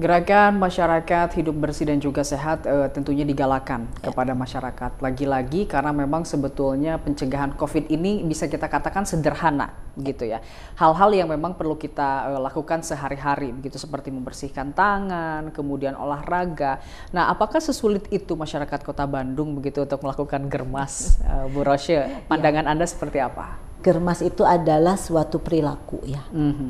Gerakan masyarakat hidup bersih dan juga sehat tentunya digalakan kepada masyarakat. Lagi-lagi karena memang sebetulnya pencegahan COVID ini bisa kita katakan sederhana gitu ya. Hal-hal yang memang perlu kita lakukan sehari-hari begitu, seperti membersihkan tangan, kemudian olahraga. Nah, apakah sesulit itu masyarakat Kota Bandung begitu untuk melakukan germas? Bu Rosya, pandangan Anda seperti apa? Germas itu adalah suatu perilaku ya.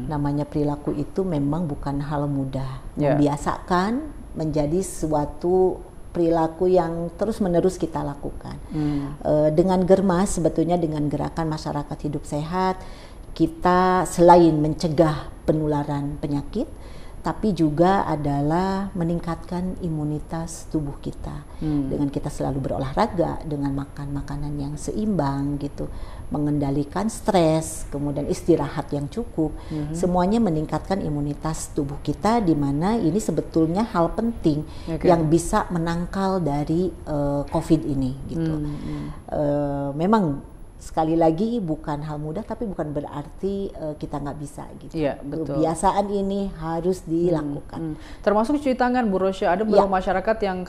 Namanya perilaku itu memang bukan hal mudah. Membiasakan menjadi suatu perilaku yang terus-menerus kita lakukan. Dengan germas, sebetulnya dengan gerakan masyarakat hidup sehat, kita selain mencegah penularan penyakit, tapi juga adalah meningkatkan imunitas tubuh kita. Dengan kita selalu berolahraga, dengan makan makanan yang seimbang gitu, mengendalikan stres, kemudian istirahat yang cukup, semuanya meningkatkan imunitas tubuh kita, di mana ini sebetulnya hal penting yang bisa menangkal dari COVID ini gitu. Memang sekali lagi bukan hal mudah, tapi bukan berarti kita nggak bisa gitu. Iya, betul. Kebiasaan ini harus dilakukan. Termasuk cuci tangan, Bu Rosya. Ada beberapa masyarakat yang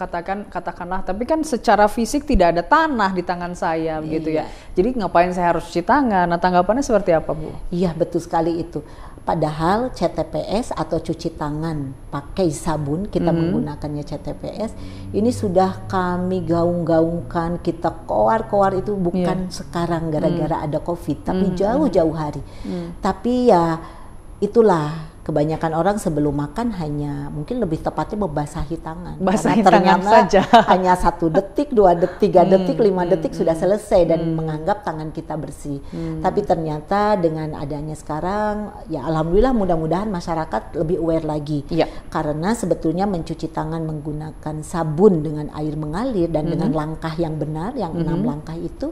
katakanlah, tapi kan secara fisik tidak ada tanah di tangan saya, begitu ya. Jadi ngapain saya harus cuci tangan? Nah, tanggapannya seperti apa, Bu? Iya, betul sekali itu. Padahal CTPS atau cuci tangan pakai sabun, kita menggunakannya CTPS, ini sudah kami gaung-gaungkan, kita koar-koar itu bukan sekarang gara-gara ada COVID, tapi jauh-jauh hari. Tapi ya itulah, kebanyakan orang sebelum makan hanya mungkin lebih tepatnya membasahi tangan. Basahi tangan saja. Hanya 1 detik, 2 detik, 3 detik, 5 detik sudah selesai dan menganggap tangan kita bersih. Tapi ternyata dengan adanya sekarang, ya alhamdulillah, mudah-mudahan masyarakat lebih aware lagi. Karena sebetulnya mencuci tangan menggunakan sabun dengan air mengalir dan dengan langkah yang benar, yang 6 langkah itu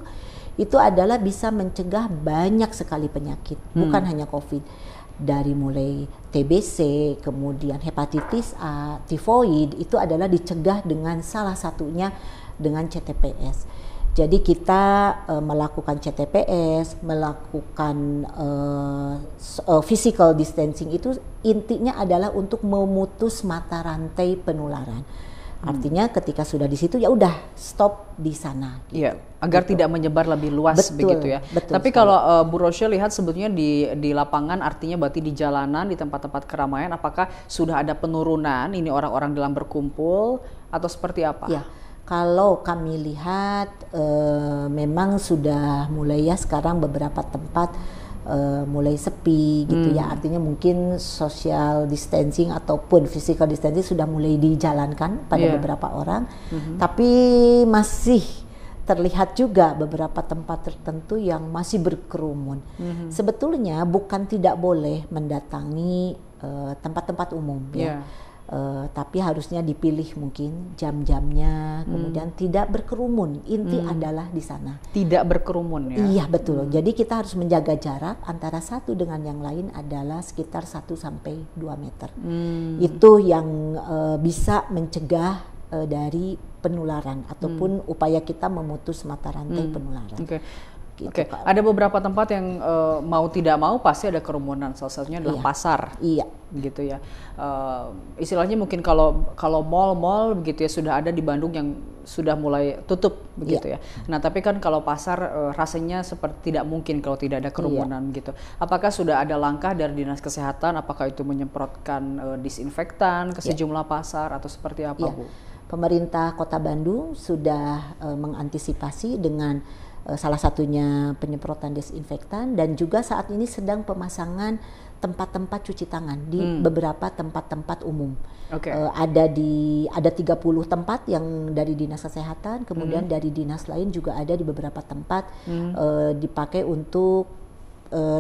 adalah bisa mencegah banyak sekali penyakit, bukan hanya COVID. Dari mulai TBC, kemudian hepatitis A, tifoid, itu adalah dicegah dengan salah satunya dengan CTPS. Jadi kita melakukan CTPS, melakukan physical distancing, itu intinya adalah untuk memutus mata rantai penularan. Artinya ketika sudah di situ, ya udah stop di sana. Iya, agar tidak menyebar lebih luas, begitu ya. Tapi kalau Bu Rosya lihat sebetulnya di lapangan, artinya berarti di jalanan, di tempat-tempat keramaian, apakah sudah ada penurunan ini orang-orang dalam berkumpul atau seperti apa? Ya, kalau kami lihat memang sudah mulai ya sekarang beberapa tempat mulai sepi gitu ya, artinya mungkin social distancing ataupun physical distancing sudah mulai dijalankan pada beberapa orang, tapi masih terlihat juga beberapa tempat tertentu yang masih berkerumun. Sebetulnya bukan tidak boleh mendatangi tempat-tempat umum ya. Tapi harusnya dipilih mungkin jam-jamnya, kemudian tidak berkerumun. Inti adalah di sana. Tidak berkerumun ya? Iya, betul. Jadi kita harus menjaga jarak antara satu dengan yang lain adalah sekitar 1 sampai 2 meter. Itu yang bisa mencegah dari penularan ataupun upaya kita memutus mata rantai penularan. Oke, ada beberapa tempat yang mau tidak mau pasti ada kerumunan. Salah satunya adalah pasar. Gitu ya. Istilahnya mungkin kalau mal-mal begitu ya sudah ada di Bandung yang sudah mulai tutup begitu ya. Nah, tapi kan kalau pasar rasanya seperti tidak mungkin kalau tidak ada kerumunan gitu. Apakah sudah ada langkah dari Dinas Kesehatan? Apakah itu menyemprotkan disinfektan ke sejumlah pasar atau seperti apa, Bu? Pemerintah Kota Bandung sudah mengantisipasi dengan salah satunya penyemprotan desinfektan, dan juga saat ini sedang pemasangan tempat-tempat cuci tangan di beberapa tempat-tempat umum. Ada 30 tempat yang dari Dinas Kesehatan, kemudian dari dinas lain juga ada di beberapa tempat dipakai untuk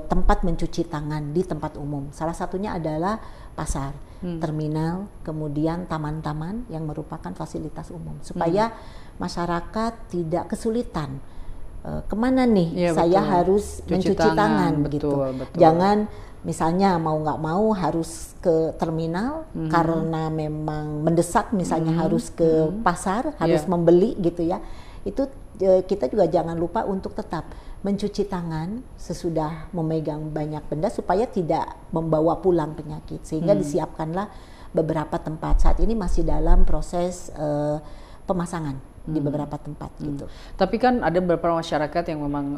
tempat mencuci tangan di tempat umum. Salah satunya adalah pasar, terminal, kemudian taman-taman yang merupakan fasilitas umum, supaya masyarakat tidak kesulitan kemana nih saya harus mencuci tangan gitu. Jangan misalnya mau nggak mau harus ke terminal karena memang mendesak, misalnya harus ke pasar, harus membeli gitu ya. Itu kita juga jangan lupa untuk tetap mencuci tangan sesudah memegang banyak benda supaya tidak membawa pulang penyakit, sehingga disiapkanlah beberapa tempat. Saat ini masih dalam proses pemasangan di beberapa tempat gitu. Tapi kan ada beberapa masyarakat yang memang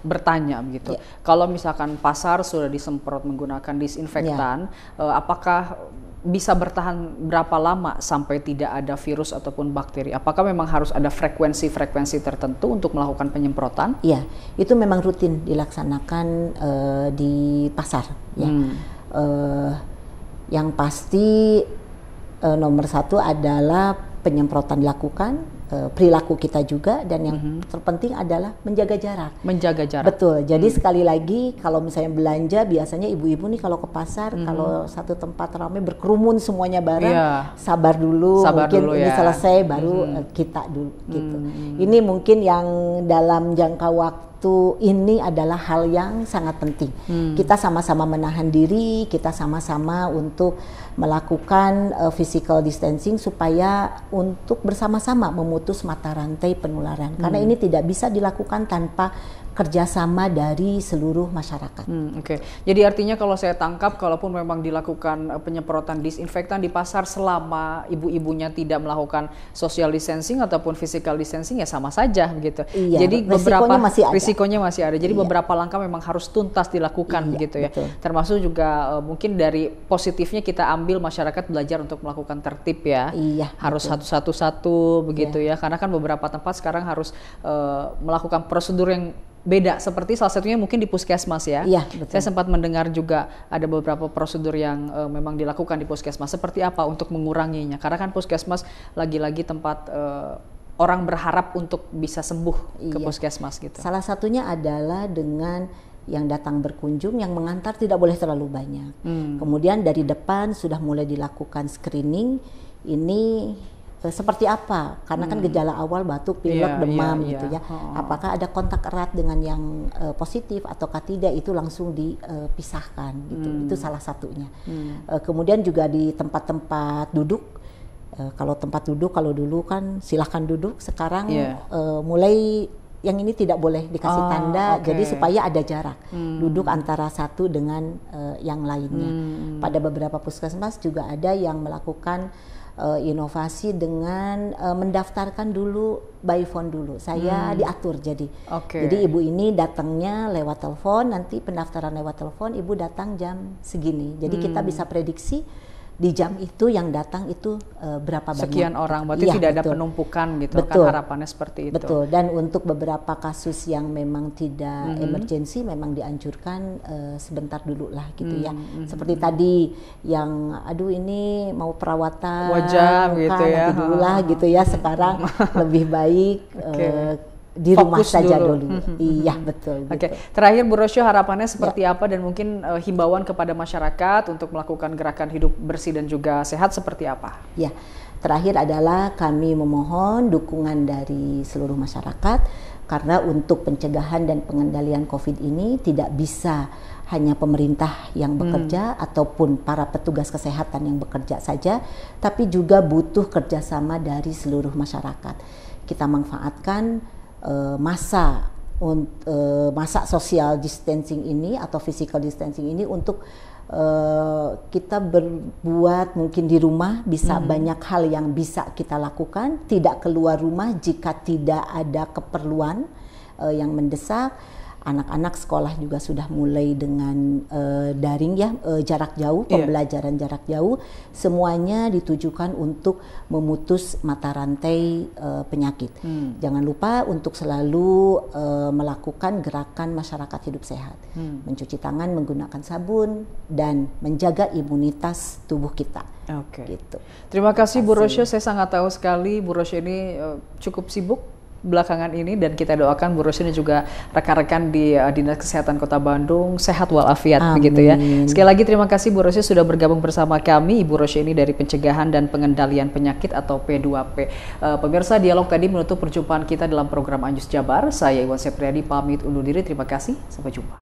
bertanya begitu. Kalau misalkan pasar sudah disemprot menggunakan disinfektan, apakah bisa bertahan berapa lama sampai tidak ada virus ataupun bakteri? Apakah memang harus ada frekuensi tertentu untuk melakukan penyemprotan? Iya, itu memang rutin dilaksanakan di pasar. Ya. Yang pasti nomor satu adalah penyemprotan dilakukan, perilaku kita juga, dan yang terpenting adalah menjaga jarak. Menjaga jarak. Betul. Jadi sekali lagi kalau misalnya belanja, biasanya ibu-ibu nih kalau ke pasar, kalau satu tempat ramai berkerumun semuanya barang, sabar dulu, mungkin ini selesai baru kita dulu gitu. Ini mungkin yang dalam jangka waktu ini adalah hal yang sangat penting. Kita sama-sama menahan diri, kita sama-sama untuk melakukan physical distancing supaya untuk bersama-sama memutus mata rantai penularan. Karena ini tidak bisa dilakukan tanpa kerjasama dari seluruh masyarakat. Oke. Jadi artinya kalau saya tangkap, kalaupun memang dilakukan penyemprotan disinfektan di pasar selama ibu-ibunya tidak melakukan social distancing ataupun physical distancing, ya sama saja begitu. Iya, jadi beberapa risikonya masih ada. Jadi beberapa langkah memang harus tuntas dilakukan begitu ya. Betul. Termasuk juga mungkin dari positifnya kita ambil masyarakat belajar untuk melakukan tertib ya. Iya. Harus satu-satu begitu ya. Karena kan beberapa tempat sekarang harus melakukan prosedur yang beda, seperti salah satunya mungkin di puskesmas ya. Iya, betul. Saya sempat mendengar juga ada beberapa prosedur yang memang dilakukan di puskesmas. Seperti apa untuk menguranginya? Karena kan puskesmas lagi-lagi tempat orang berharap untuk bisa sembuh ke puskesmas gitu. Salah satunya adalah dengan yang datang berkunjung, yang mengantar tidak boleh terlalu banyak. Kemudian dari depan sudah mulai dilakukan screening. Ini seperti apa? Karena kan gejala awal batuk, pilek, demam gitu ya. Apakah ada kontak erat dengan yang positif ataukah tidak, itu langsung dipisahkan gitu. Itu salah satunya. Kemudian juga di tempat-tempat duduk. Kalau tempat duduk, kalau dulu kan silahkan duduk, sekarang mulai yang ini tidak boleh dikasih tanda, jadi supaya ada jarak duduk antara satu dengan yang lainnya. Pada beberapa puskesmas juga ada yang melakukan inovasi dengan mendaftarkan dulu by phone dulu. Saya diatur jadi ibu ini datangnya lewat telepon, nanti pendaftaran lewat telepon, ibu datang jam segini. Jadi kita bisa prediksi di jam itu yang datang itu berapa banyak. Sekian orang, berarti tidak ada penumpukan gitu. Kan harapannya seperti itu. Betul, dan untuk beberapa kasus yang memang tidak emergensi, memang dianjurkan sebentar dulu lah gitu ya. Seperti tadi yang aduh ini mau perawatan wajah muka, gitu ya. Nanti dulu lah gitu ya, sekarang lebih baik di rumah saja dulu. Iya, betul. Oke. Terakhir Bu Rosyo, harapannya seperti apa, dan mungkin himbauan kepada masyarakat untuk melakukan gerakan hidup bersih dan juga sehat seperti apa? Ya. Terakhir adalah kami memohon dukungan dari seluruh masyarakat, karena untuk pencegahan dan pengendalian COVID ini tidak bisa hanya pemerintah yang bekerja ataupun para petugas kesehatan yang bekerja saja, tapi juga butuh kerjasama dari seluruh masyarakat. Kita manfaatkan masa social distancing ini atau physical distancing ini untuk kita berbuat mungkin di rumah, bisa banyak hal yang bisa kita lakukan, tidak keluar rumah jika tidak ada keperluan yang mendesak. Anak-anak sekolah juga sudah mulai dengan daring ya, jarak jauh, pembelajaran jarak jauh, semuanya ditujukan untuk memutus mata rantai penyakit. Jangan lupa untuk selalu melakukan gerakan masyarakat hidup sehat, mencuci tangan menggunakan sabun dan menjaga imunitas tubuh kita. Gitu. Terima kasih Bu Rosyo, saya sangat tahu sekali Bu Rosyo ini cukup sibuk belakangan ini, dan kita doakan Bu Rosyo dan juga rekan-rekan di Dinas Kesehatan Kota Bandung sehat walafiat begitu ya. Sekali lagi terima kasih Bu Rosyo sudah bergabung bersama kami. Ibu Rosyo ini dari Pencegahan dan Pengendalian Penyakit atau P2P. Pemirsa, dialog tadi menutup perjumpaan kita dalam program Anjus Jabar. Saya Iwan Sepriadi pamit undur diri. Terima kasih, sampai jumpa.